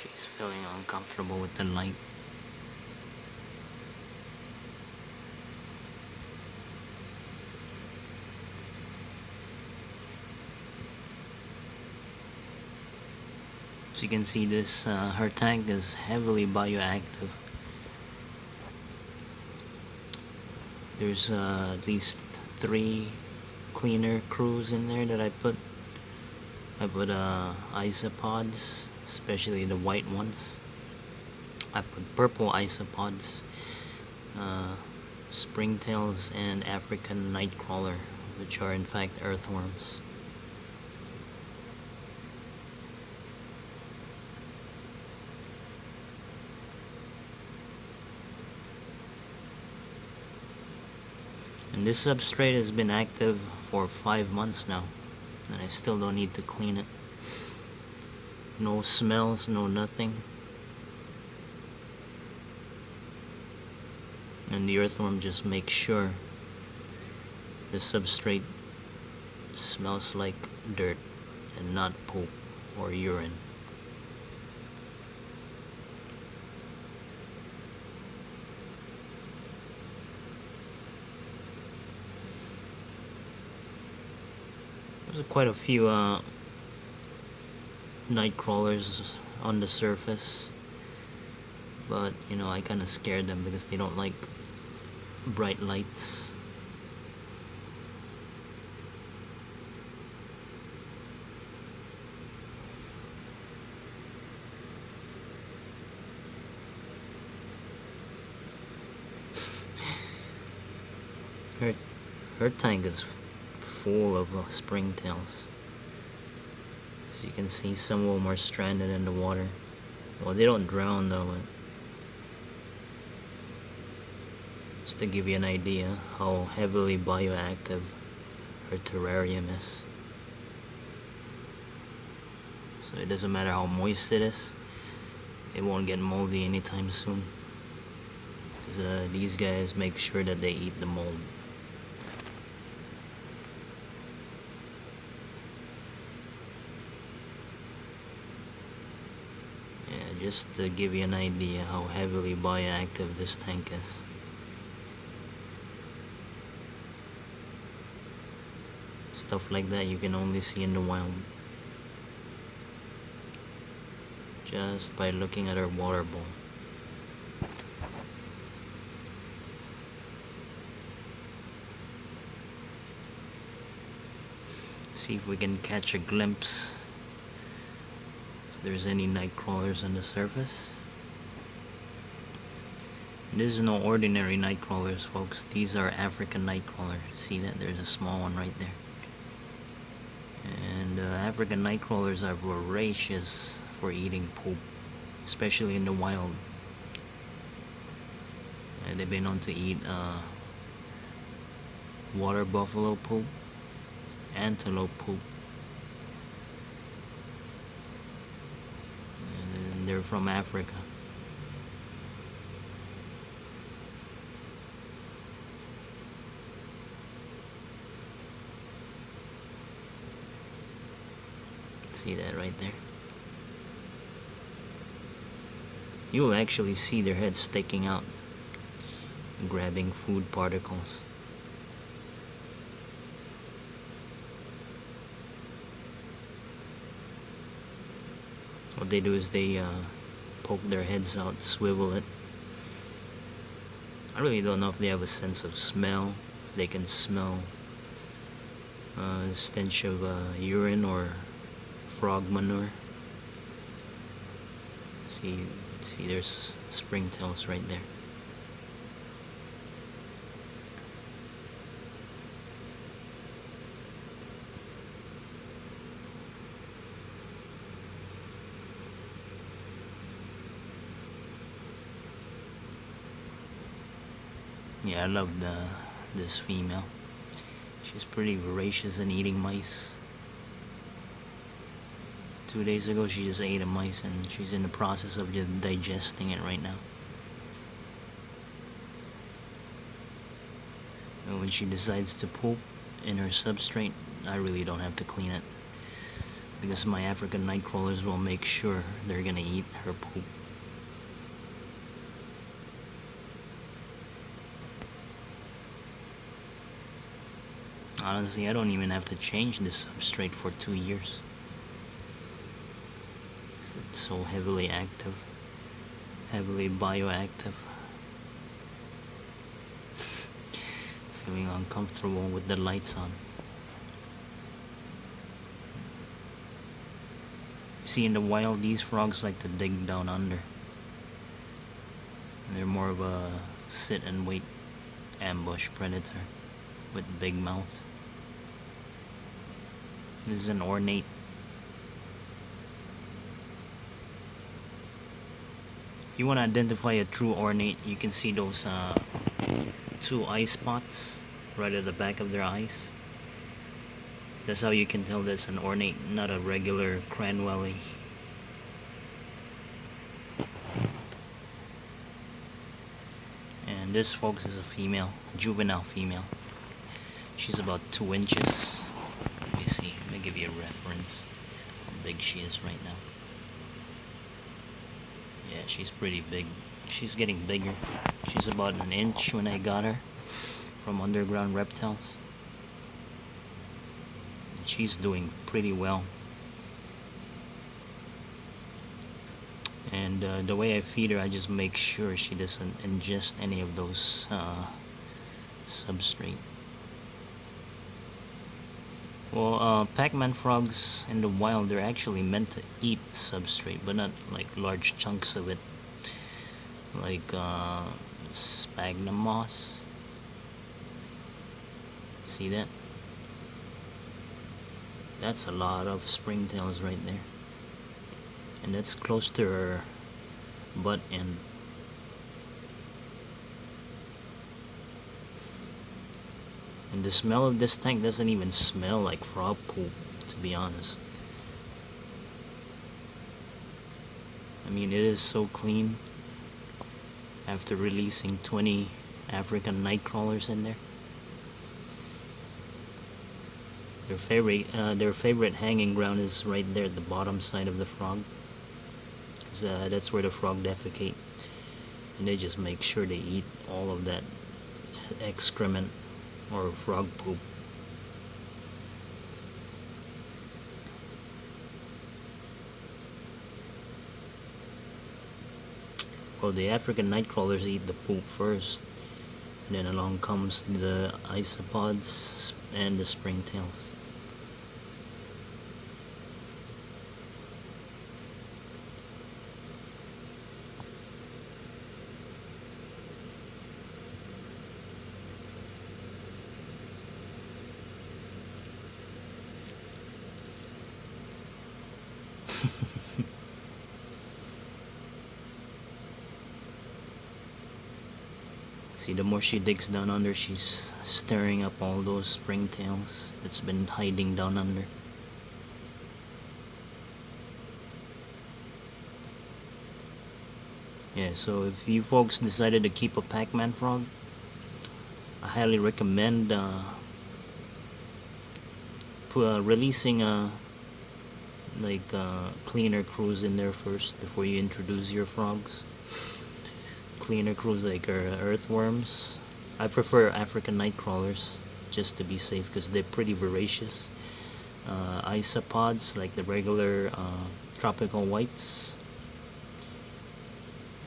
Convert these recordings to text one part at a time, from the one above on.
She's feeling uncomfortable with the light. As you can see, this her tank is heavily bioactive. There's at least 3 cleaner crews in there that I put isopods, especially the white ones. I put purple isopods, springtails, and African nightcrawler, which are in fact earthworms. And this substrate has been active for 5 months now, and I still don't need to clean it. No smells, no nothing. And the earthworm just makes sure the substrate smells like dirt and not poop or urine. There's quite a few night crawlers on the surface, but you know, I kind of scared them because they don't like bright lights. Her tank is full of springtails. So you can see some of them are stranded in the water. Well, they don't drown though, but just to give you an idea how heavily bioactive her terrarium is. So it doesn't matter how moist it is, it won't get moldy anytime soon. Because these guys make sure that they eat the mold. Just to give you an idea how heavily bioactive this tank is. Stuff like that you can only see in the wild, just by looking at her water bowl. See if we can catch a glimpse if there's any night crawlers on the surface. This is no ordinary night crawlers, folks. These are African night crawler. See that? There's a small one right there. And African night crawlers are voracious for eating poop, especially in the wild. And they've been known to eat water buffalo poop, antelope poop. And they're from Africa. See that right there? You will actually see their heads sticking out, grabbing food particles. What they do is they poke their heads out, swivel it. I really don't know if they have a sense of smell, if they can smell the stench of urine or frog manure. See, there's springtails right there. Yeah, I love this female. She's pretty voracious in eating mice. 2 days ago she just ate a mice and she's in the process of just digesting it right now. when she decides to poop in her substrate, I really don't have to clean it. because my African night crawlers will make sure they're gonna eat her poop. Honestly, I don't even have to change this substrate for 2 years. It's so heavily active, heavily bioactive. Feeling uncomfortable with the lights on. See, in the wild, these frogs like to dig down under. They're more of a sit and wait ambush predator with big mouth. This is an ornate. If you want to identify a true ornate, you can see those 2 eye spots right at the back of their eyes. That's how you can tell that's an ornate, not a regular Cranwelly. And this, folks, is a female, juvenile female. She's about 2 inches. Let me see, let me give you a reference how big she is right now. Yeah, she's pretty big. She's getting bigger. She's about 1 inch when I got her from Underground Reptiles. And she's doing pretty well. And the way I feed her, I just make sure she doesn't ingest any of those substrate. Well, Pacman frogs in the wild, they're actually meant to eat substrate, but not like large chunks of it, like sphagnum moss. See that? That's a lot of springtails right there, and that's close to her butt end. And the smell of this tank doesn't even smell like frog poop, to be honest. I mean, it is so clean after releasing 20 African night crawlers in there. Their favorite hanging ground is right there at the bottom side of the frog, 'cause that's where the frog defecate, and they just make sure they eat all of that excrement or frog poop. Well, the African night crawlers eat the poop first, and then along comes the isopods and the springtails. See, the more she digs down under, she's stirring up all those springtails that's been hiding down under. Yeah, so if you folks decided to keep a Pacman frog, I highly recommend releasing a cleaner crews in there first before you introduce your frogs. Cleaner crews like earthworms. I prefer African night crawlers just to be safe because they're pretty voracious. Isopods like the regular tropical whites,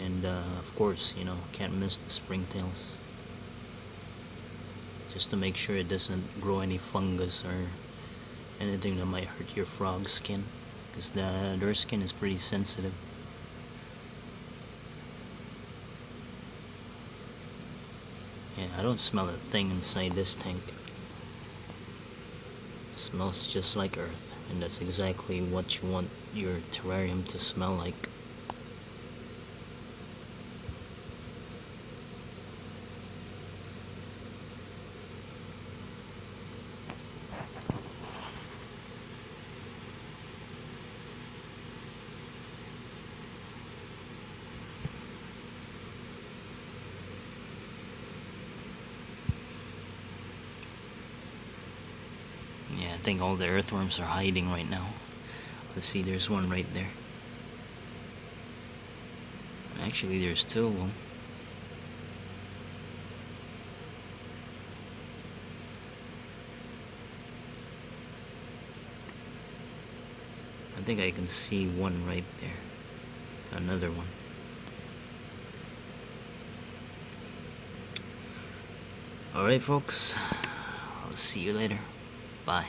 and of course, you know, can't miss the springtails, just to make sure it doesn't grow any fungus or anything that might hurt your frog's skin, because their skin is pretty sensitive. Yeah, I don't smell a thing inside this tank. It smells just like earth, and that's exactly what you want your terrarium to smell like. Yeah, I think all the earthworms are hiding right now. Let's see, there's one right there. Actually, there's two of them. I think I can see one right there. Another one. Alright folks, I'll see you later. Bye.